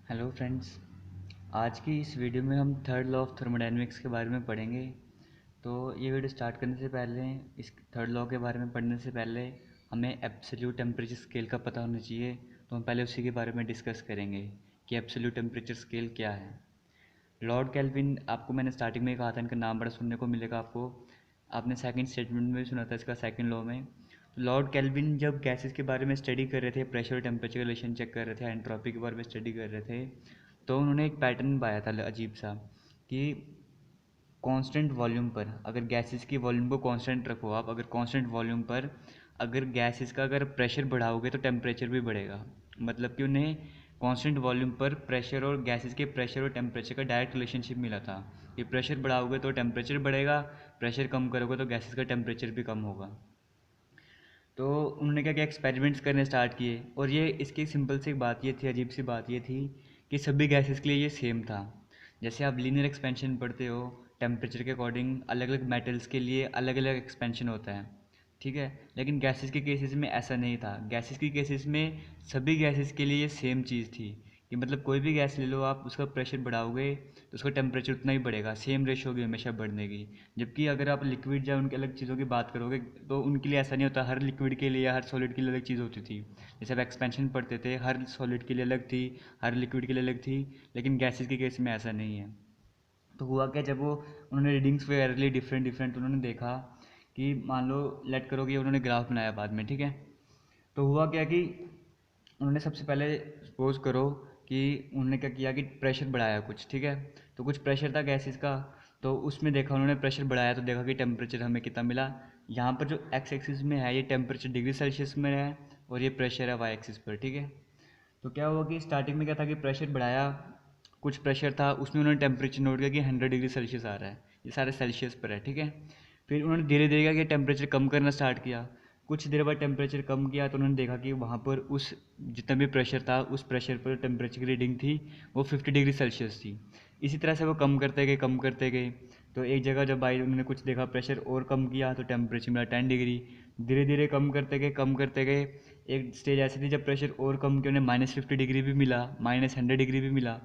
Hello friends. आज की इस वीडियो में हम थर्ड लॉ ऑफ थर्मोडायनेमिक्स के बारे में पढ़ेंगे। तो ये वीडियो स्टार्ट करने से पहले, इस थर्ड लॉ के बारे में पढ़ने से पहले हमें एब्सोल्यूट टेम्परेचर स्केल का पता होना चाहिए। तो हम पहले उसी के बारे में डिस्कस करेंगे कि एब्सोल्यूट टेम्परेचर स्केल क्या है। लॉर्ड केल्विन, आपको मैंने स्टार्टिंग में कहा था, इनका नाम बड़ा सुनने को मिलेगा आपको। आपने सेकंड स्टेटमेंट में भी सुना था इसका, सेकंड लॉ में। तो लॉर्ड केल्विन जब गैसेस के बारे में स्टडी कर रहे थे, प्रेशर और टेम्परेचर रिलेशन चेक कर रहे थे, एंट्रोपी के बारे में स्टडी कर रहे थे, तो उन्होंने एक पैटर्न पाया था अजीब सा कि कांस्टेंट वॉल्यूम पर, अगर गैसेस की वॉल्यूम को कांस्टेंट रखो आप, अगर कांस्टेंट वॉल्यूम पर अगर गैसेस का अगर प्रेशर बढ़ाओगे तो टेम्परेचर भी बढ़ेगा। मतलब कि उन्हें कांस्टेंट वॉल्यूम पर प्रेशर और गैसेस के प्रेशर और टेम्परेचर का डायरेक्ट रिलेशनशिप मिला था कि प्रेशर बढ़ाओगे तो टेम्परेचर बढ़ेगा, प्रेशर कम करोगे तो गैसेस का टेम्परेचर भी कम होगा। तो उन्होंने क्या क्या एक्सपेरिमेंट्स करने स्टार्ट किए, और ये इसकी सिंपल सी बात ये थी, अजीब सी बात ये थी कि सभी गैसेस के लिए ये सेम था। जैसे आप लीनियर एक्सपेंशन पढ़ते हो, टेम्परेचर के अकॉर्डिंग अलग अलग मेटल्स के लिए अलग अलग एक्सपेंशन होता है, ठीक है। लेकिन गैसेस के केसेस में ऐसा नहीं था। गैसेस के केसेस में सभी गैसेस के लिए ये सेम चीज़ थी कि मतलब कोई भी गैस ले लो आप, उसका प्रेशर बढ़ाओगे तो उसका टेम्परेचर उतना ही बढ़ेगा, सेम रेशो होगी हमेशा बढ़ने की। जबकि अगर आप लिक्विड या उनके अलग चीज़ों की बात करोगे तो उनके लिए ऐसा नहीं होता। हर लिक्विड के लिए या हर सॉलिड के लिए अलग चीज़ होती थी। जैसे आप एक्सपेंशन पढ़ते थे, हर सॉलिड के लिए अलग थी, हर लिक्विड के लिए अलग थी। लेकिन गैसेस के केस में ऐसा नहीं है। तो हुआ क्या, जब वो उन्होंने रीडिंग्स वगैरह ली डिफरेंट डिफरेंट, उन्होंने देखा कि मान लो लेट करो कि उन्होंने ग्राफ बनाया बाद में, ठीक है। तो हुआ क्या कि उन्होंने सबसे पहले सपोज करो कि उन्होंने क्या किया कि प्रेशर बढ़ाया कुछ, ठीक है। तो कुछ प्रेशर था गैसेस का, तो उसमें देखा उन्होंने प्रेशर बढ़ाया तो देखा कि टेम्परेचर हमें कितना मिला। यहाँ पर जो एक्स एक्सिस में है ये टेम्परेचर डिग्री सेल्सियस में है, और ये प्रेशर है वाई एक्सिस पर, ठीक है। तो क्या हुआ कि स्टार्टिंग में क्या था कि प्रेशर बढ़ाया, कुछ प्रेशर था उसमें उन्होंने टेम्परेचर नोट किया कि 100 डिग्री सेल्सियस आ रहा है, ये सारे सेल्सियस पर है, ठीक है। फिर उन्होंने धीरे धीरे क्या किया, टेम्परेचर कम करना स्टार्ट किया। कुछ देर बाद टेम्परेचर कम किया तो उन्होंने देखा कि वहाँ पर उस जितना भी प्रेशर था, उस प्रेशर पर टेम्परेचर की रीडिंग थी वो 50 डिग्री सेल्सियस थी। इसी तरह से वो कम करते गए, कम करते गए। तो एक जगह जब आई, उन्होंने कुछ देखा, प्रेशर और कम किया तो टेम्परेचर मिला 10 डिग्री। धीरे धीरे कम करते गए, कम करते गए। एक स्टेज ऐसी थी जब प्रेशर और कम किया, उन्हें -50 डिग्री भी मिला, -100 डिग्री भी मिला।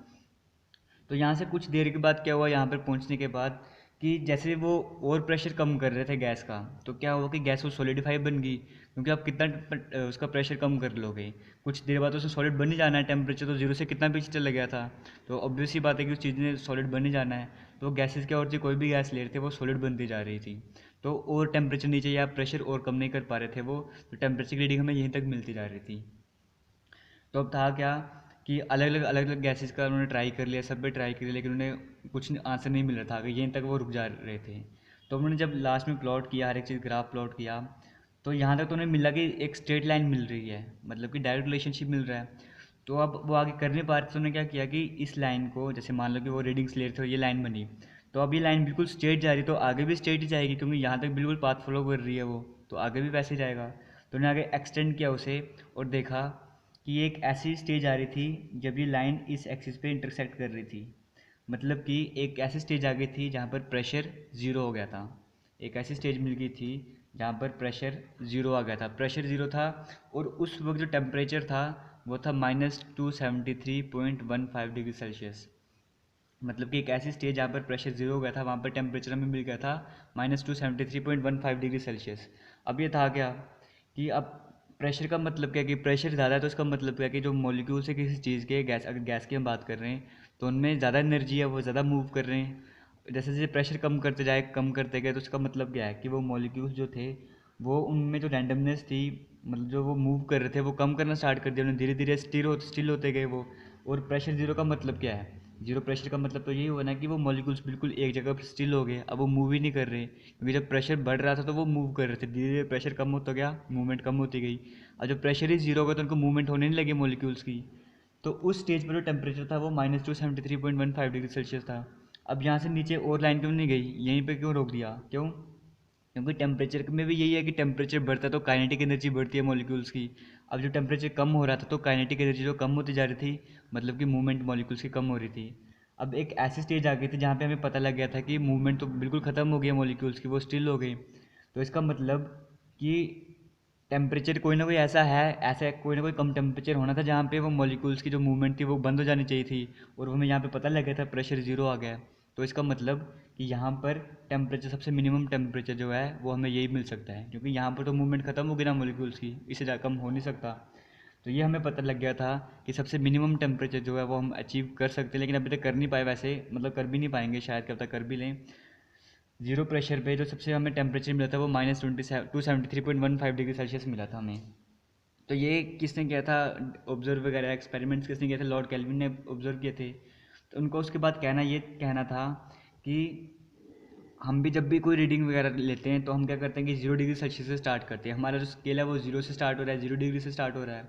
तो यहाँ से कुछ देर के बाद क्या हुआ, यहाँ पर पहुँचने के बाद कि जैसे वो और प्रेशर कम कर रहे थे गैस का, तो क्या हुआ कि गैस वो सॉलिडिफाई बन गई, क्योंकि आप कितना उसका प्रेशर कम कर लोगे, कुछ देर बाद उसमें सॉलिड बन ही जाना है। टेम्परेचर तो जीरो से कितना पीछे चला गया था, तो ऑब्वियस सी बात है कि उस चीज़ ने सॉलिड बन ही जाना है। तो गैसेस क्या होती थी, कोई भी गैस ले रहे थे वो सॉलिड बनती जा रही थी। तो और टेम्परेचर नीचे या प्रेशर और कम नहीं कर पा रहे थे वो, तो टेम्परेचर की रीडिंग हमें यहीं तक मिलती जा रही थी। तो अब था क्या कि अलग अलग गैसेस का उन्होंने ट्राई कर लिया, सब पे ट्राई कर लिया, लेकिन उन्हें कुछ आंसर नहीं मिल रहा था, यहीं तक वो रुक जा रहे थे। तो उन्होंने जब लास्ट में प्लॉट किया, हर एक चीज़ ग्राफ प्लॉट किया, तो यहाँ तक तो उन्हें मिला कि एक स्ट्रेट लाइन मिल रही है, मतलब कि डायरेक्ट रिलेशनशिप मिल रहा है। तो अब वो आगे कर नहीं पा रहे थे, तो उन्होंने क्या किया कि इस लाइन को, जैसे मान लो कि वो रीडिंग्स ले रहे थे और ये लाइन बनी, तो अब ये लाइन बिल्कुल स्ट्रेट जा रही है, तो आगे भी स्ट्रेट ही जाएगी, क्योंकि यहाँ तक बिल्कुल पाथ फॉलो कर रही है वो, तो आगे भी वैसे ही जाएगा। तो उन्होंने आगे एक्सटेंड किया उसे, और देखा कि एक ऐसी स्टेज आ रही थी जब ये लाइन इस एक्सिस पे इंटरसेक्ट कर रही थी। मतलब कि एक ऐसी स्टेज आ गई थी जहाँ पर प्रेशर ज़ीरो हो गया था। एक ऐसी स्टेज मिल गई थी जहाँ पर प्रेशर ज़ीरो आ गया था, प्रेशर ज़ीरो था। और उस वक्त जो टेम्परेचर था वो था -273.15 डिग्री सेल्सियस। मतलब कि एक ऐसी स्टेज जहाँ पर प्रेशर जीरो हो गया था, वहाँ पर टेम्परेचर हमें मिल गया था -273.15 डिग्री सेल्सियस। अब ये था क्या कि अब प्रेशर का मतलब क्या है कि प्रेशर ज़्यादा है, तो इसका मतलब क्या है कि जो मॉलिक्यूल्स है किसी चीज़ के, गैस, अगर गैस की हम बात कर रहे हैं तो उनमें ज़्यादा एनर्जी है, वो ज़्यादा मूव कर रहे हैं। जैसे जैसे प्रेशर कम करते जाए, कम करते गए, तो उसका मतलब क्या है कि वो मॉलिक्यूल्स जो थे वो, उनमें जो रैंडमनेस थी, मतलब जो वो मूव कर रहे थे वो कम करना स्टार्ट कर दिया उन्होंने, धीरे धीरे स्टिल होते गए वो। और प्रेशर जीरो का मतलब क्या है, जीरो प्रेशर का मतलब तो यही हुआ ना कि वो मॉलिक्यूल्स बिल्कुल एक जगह पर स्टिल हो गए, अब वो मूव ही नहीं कर रहे, क्योंकि जब प्रेशर बढ़ रहा था तो वो मूव कर रहे थे, धीरे धीरे प्रेशर कम होता गया, मूवमेंट कम होती गई। और जब प्रेशर ही जीरो हो गया तो उनको मूवमेंट होने नहीं लगी मॉलिक्यूल्स की। तो उस स्टेज पर जो टेम्परेचर था वो -273.15 डिग्री सेल्सियस था। अब यहाँ से नीचे और लाइन क्यों नहीं गई, यहीं पे क्यों रोक दिया, क्यों? क्योंकि टेम्परेचर में भी यही है कि टेम्परेचर बढ़ता है तो काइनेटिक एनर्जी बढ़ती है मॉलिक्यूल्स की। अब जो टेम्परेचर कम हो रहा था तो काइनेटिक एनर्जी जो कम होती जा रही थी, मतलब कि मूवमेंट मॉलिक्यूल्स की कम हो रही थी। अब एक ऐसी स्टेज आ गई थी जहाँ पे हमें पता लग गया था कि मूवमेंट तो बिल्कुल ख़त्म हो गई है मॉलिक्यूल्स की, वो स्टिल हो गई। तो इसका मतलब कि टेम्परेचर कोई ना कोई ऐसा है, ऐसा कोई ना कोई कम टेम्परेचर होना था जहाँ पे वो मॉलिक्यूल्स की जो मूवमेंट थी वो बंद हो जानी चाहिए थी, और हमें यहाँ पे पता लग गया था प्रेशर ज़ीरो आ गया। तो इसका मतलब कि यहाँ पर टेम्परेचर, सबसे मिनिमम टेम्परेचर जो है वो हमें यही मिल सकता है, क्योंकि यहाँ पर तो मूवमेंट ख़त्म हो गई ना मॉलिक्यूल्स की, इससे ज़्यादा कम हो नहीं सकता। तो ये हमें पता लग गया था कि सबसे मिनिमम टेम्परेचर जो है वो हम अचीव कर सकते हैं, लेकिन अभी तक कर नहीं पाए वैसे, मतलब कर भी नहीं पाएंगे शायद, कब तक कर भी लें। जीरो प्रेशर पे जो सबसे हमें टेम्परेचर मिला था वो -273.15 डिग्री सेल्सियस मिला था हमें। तो ये किसने किया था, ऑब्जर्व वगैरह एक्सपेरिमेंट्स किसने किए थे, लॉर्ड केल्विन ने ऑब्जर्व किए थे। तो उनका उसके बाद ये कहना था कि हम भी जब भी कोई रीडिंग वगैरह लेते हैं तो हम क्या करते हैं कि 0 डिग्री सेल्सियस से स्टार्ट करते हैं, हमारा जो स्केल है वो 0 से स्टार्ट हो रहा है, 0 डिग्री से स्टार्ट हो रहा है।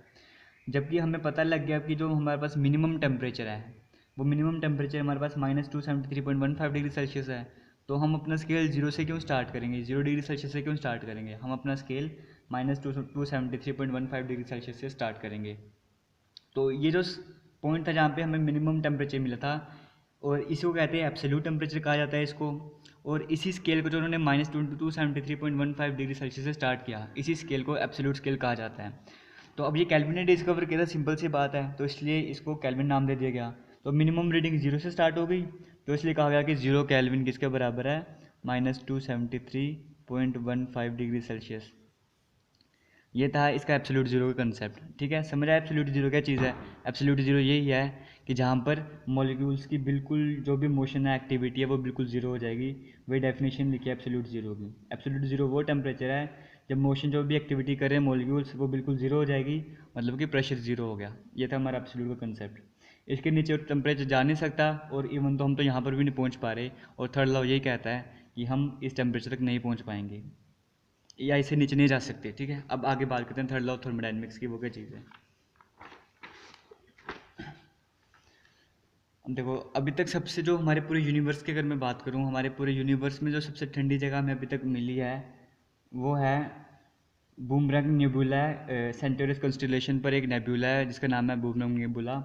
जबकि हमें पता लग गया कि जो हमारे पास मिनिमम टेम्परेचर है, वो मिनिमम टेम्परेचर हमारे पास -273.15 डिग्री सेल्सियस है। तो हम अपना स्केल जीरो से क्यों स्टार्ट करेंगे, 0 डिग्री सेल्सियस से क्यों स्टार्ट करेंगे, हम अपना स्केल -273.15 डिग्री सेल्सियस से स्टार्ट करेंगे। तो ये जो पॉइंट था जहाँ पे हमें मिनिमम टेम्परेचर मिला था, और इसी को कहते हैं एब्सोल्यूट टेम्परेचर कहा जाता है इसको। और इसी स्केल को जो उन्होंने -273.15 डिग्री सेल्सियस से स्टार्ट किया, इसी स्केल को एब्सोल्यूट स्केल कहा जाता है। तो अब ये कैल्विन ने डिस्कवर किया था, सिंपल सी बात है, तो इसलिए इसको कैल्विन नाम दे दिया गया। तो मिनिमम रीडिंग जीरो से स्टार्ट हो गई, तो इसलिए कहा गया कि 0 केल्विन किसके बराबर है, -273.15 डिग्री सेल्सियस। ये था इसका एब्सोल्यूट जीरो का कंसेप्ट। ठीक है, समझ आया एब्सोल्यूट जीरो क्या चीज़ है। एब्सोल्यूट जीरो यही है कि जहाँ पर मॉलिक्यूल्स की बिल्कुल जो भी मोशन है, एक्टिविटी है, वो बिल्कुल जीरो हो जाएगी। वही डेफिनेशन लिखी है एब्सोल्यूट जीरो की। एब्सोल्यूट जीरो वो टेम्परेचर है जब मोशन जो भी एक्टिविटी करें मॉलिक्यूल्स वो बिल्कुल जीरो हो जाएगी, मतलब कि प्रेशर जीरो हो गया। ये था हमारा एब्सोल्यूट का कंसेप्ट। इसके नीचे टेम्परेचर जा नहीं सकता, और इवन तो हम तो यहाँ पर भी नहीं पहुँच पा रहे, और थर्ड लॉ यही कहता है कि हम इस टेम्परेचर तक नहीं पहुँच पाएंगे या इससे नीचे नहीं जा सकते। ठीक है, अब आगे बात करते हैं थर्ड लॉ ऑफ थर्मोडायनेमिक्स की, वो क्या चीज़ है। अब देखो, अभी तक सबसे जो हमारे पूरे यूनिवर्स की अगर मैं बात करूँ, हमारे पूरे यूनिवर्स में जो सबसे ठंडी जगह हमें अभी तक मिली है वो है बूमरंग नेबुला। सेंटोरस कंस्टेलेशन पर एक नेबुला है जिसका नाम है बूमरंग नेबुला।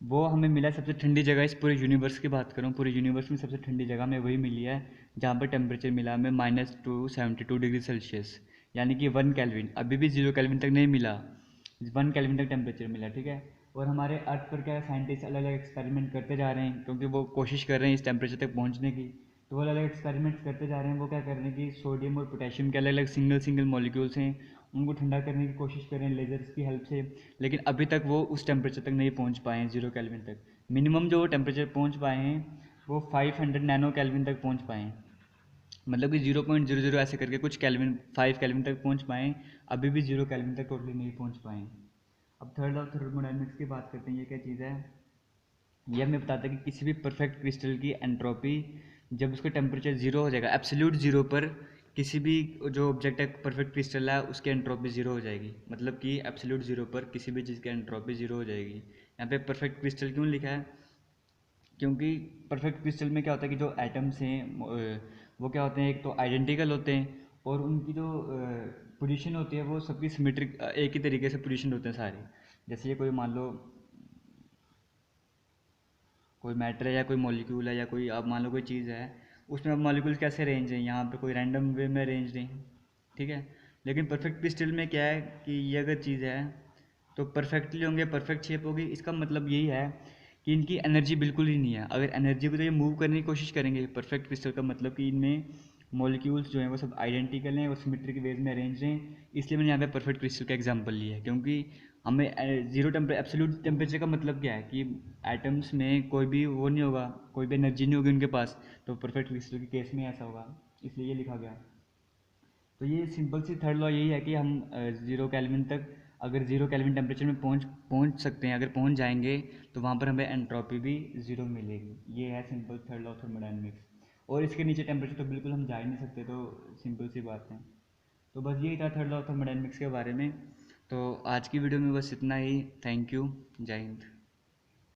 वो हमें मिला है सबसे ठंडी जगह। इस पूरे यूनिवर्स की बात करूँ, पूरे यूनिवर्स में सबसे ठंडी जगह हमें वही मिली है जहाँ पर टेम्परेचर मिला हमें -272 डिग्री सेल्सियस, यानी कि 1 केल्विन। अभी भी 0 केल्विन तक नहीं मिला, 1 केल्विन तक टेम्परेचर मिला। ठीक है, और हमारे अर्थ पर क्या साइंटिस्ट अलग अलग एक्सपेरिमेंट करते जा रहे हैं, क्योंकि वो कोशिश कर रहे हैं इस टेम्परेचर तक पहुँचने की। तो वो अलग अलग एक्सपेरिमेंट्स करते जा रहे हैं। वो क्या कर रहे हैं कि सोडियम और पोटेशियम के अलग अलग सिंगल सिंगल मॉलिक्यूल्स हैं, उनको ठंडा करने की कोशिश कर रहे हैं लेजर्स की हेल्प से। लेकिन अभी तक वो उस टेम्परेचर तक नहीं पहुंच पाए हैं, 0 केल्विन तक। मिनिमम जो वो टेम्परेचर पहुंच पाए हैं वो 500 नैनो केल्विन तक पहुंच पाए हैं, मतलब कि 0.00 ऐसे करके कुछ केल्विन, 5 केल्विन तक पहुंच पाए हैं। अभी भी 0 केल्विन तक टोटली नहीं पहुंच पाए हैं। अब थर्ड ऑफ थर्मोडायनेमिक्स की बात करते हैं। ये क्या चीज़ है, ये हमें बताता है कि किसी भी परफेक्ट क्रिस्टल की एंट्रोपी जब उसका टेम्परेचर जीरो हो जाएगा, एब्सोल्यूट जीरो पर, किसी भी जो ऑब्जेक्ट है परफेक्ट क्रिस्टल है उसकी एंट्रोपी जीरो हो जाएगी। मतलब कि एब्सोल्यूट जीरो पर किसी भी चीज़ की एंट्रोपी जीरो हो जाएगी। यहाँ पे परफेक्ट क्रिस्टल क्यों लिखा है, क्योंकि परफेक्ट क्रिस्टल में क्या होता है कि जो एटम्स हैं वो क्या होते हैं, एक तो आइडेंटिकल होते हैं, और उनकी जो पोजीशन होती है वो सबकी सिमेट्रिक, एक ही तरीके से पोजीशन होते हैं सारे। जैसे ये कोई मान लो कोई मैटर है या कोई मॉलिक्यूल है या कोई, आप मान लो कोई चीज़ है, उसमें अब मॉलिक्यूल्स कैसे अरेंज हैं, यहाँ पे कोई रैंडम वे में अरेंज नहीं। ठीक है, लेकिन परफेक्ट क्रिस्टल में क्या है कि ये अगर चीज़ है तो परफेक्टली होंगे, परफेक्ट शेप होगी। इसका मतलब यही है कि इनकी एनर्जी बिल्कुल ही नहीं है। अगर एनर्जी को तो ये मूव करने की कोशिश करेंगे परफेक्ट क्रिस्टल का, मतलब कि इनमें मॉलिक्यूल्स जो हैं वो सब आइडेंटिकल हैं और सिमेट्रिक वेज में अरेंज हैं। इसलिए मैंने यहाँ पे परफेक्ट क्रिस्टल का एग्जांपल लिया है, क्योंकि हमें जीरो एब्सोल्यूट टेम्परेचर का मतलब क्या है कि एटम्स में कोई भी वो नहीं होगा, कोई भी एनर्जी नहीं होगी उनके पास। तो परफेक्ट क्रिस्टल के केस में ऐसा होगा, इसलिए ये लिखा गया। तो ये सिंपल सी थर्ड लॉ यही है कि हम 0 केल्विन तक, अगर 0 केल्विन टेम्परेचर में पहुँच सकते हैं, अगर पहुँच जाएंगे तो वहाँ पर हमें एंट्रोपी भी ज़ीरो मिलेगी। ये है simple third law of thermodynamics. और इसके नीचे टेम्परेचर तो बिल्कुल हम जा ही नहीं सकते, तो सिंपल सी बात है। तो बस यही था थर्ड लॉ ऑफ थर्मोडायनेमिक्स के बारे में। तो आज की वीडियो में बस इतना ही। थैंक यू, जय हिंद।